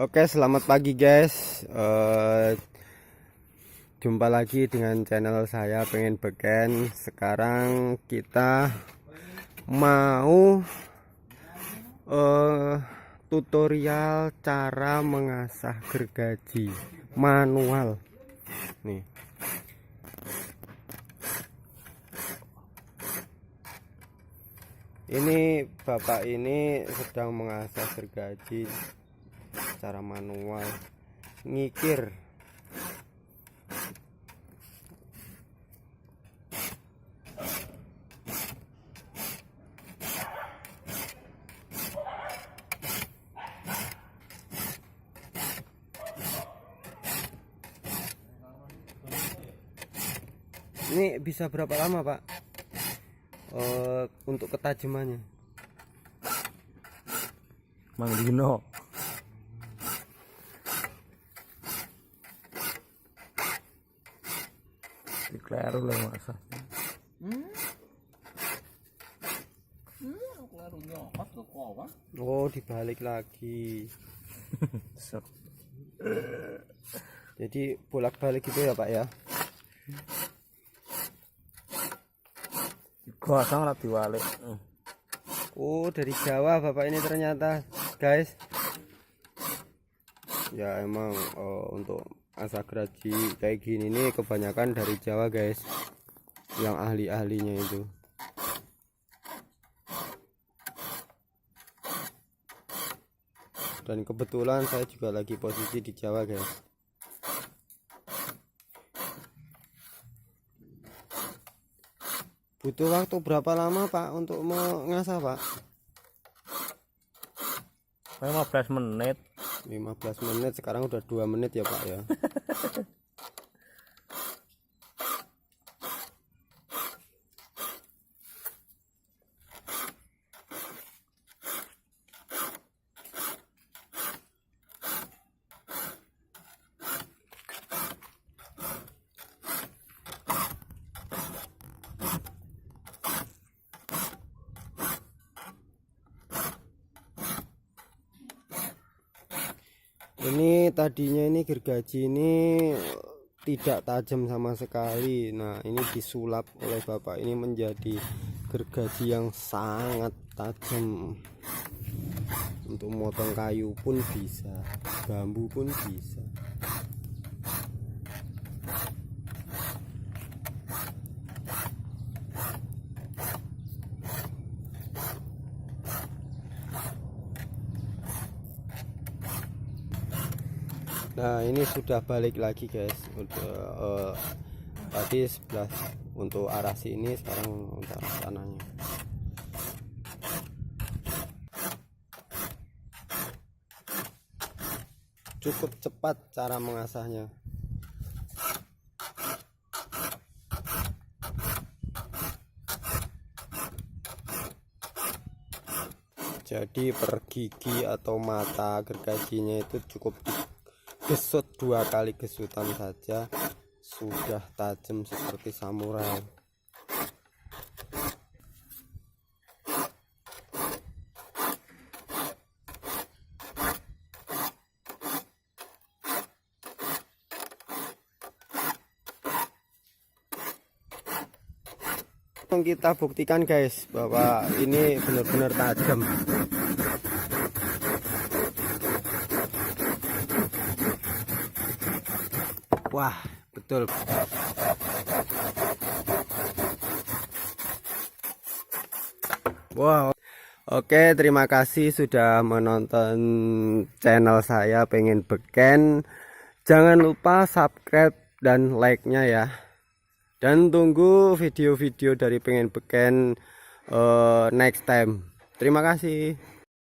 Oke, selamat pagi guys. Jumpa lagi dengan channel saya Pengen Beken. Sekarang kita mau tutorial cara mengasah gergaji manual. Nih. Ini bapak ini sedang mengasah gergaji secara manual, ngikir. Ini bisa berapa lama Pak untuk ketajamannya? Mang Dino dikleru lah masa Oh, dibalik lagi. Jadi bolak-balik gitu ya Pak ya. gosong lah diwalik. Oh, dari Jawa bapak ini ternyata guys. Ya emang untuk asah gergaji kayak gini nih kebanyakan dari Jawa guys, yang ahli-ahlinya itu. Dan kebetulan saya juga lagi posisi di Jawa guys. Butuh waktu berapa lama Pak untuk mengasah Pak? 15 menit. 15 menit, sekarang udah 2 menit ya Pak ya. Ini tadinya ini gergaji ini tidak tajam sama sekali. Nah, ini disulap oleh bapak ini menjadi gergaji yang sangat tajam. Untuk motong kayu pun bisa, bambu pun bisa. Nah, ini sudah balik lagi guys. Udah tadi sebelah untuk arah sini, sekarang untuk arah sananya. Cukup cepat cara mengasahnya. Jadi per gigi atau mata gergajinya itu cukup gesut 2 kali gesutan saja sudah tajam seperti samurai. Kita buktikan guys bahwa ini benar-benar tajam. Wah, betul. Wow. Oke, terima kasih sudah menonton channel saya Pengen Beken. Jangan lupa subscribe dan like-nya ya. Dan tunggu video-video dari Pengen Beken next time. Terima kasih.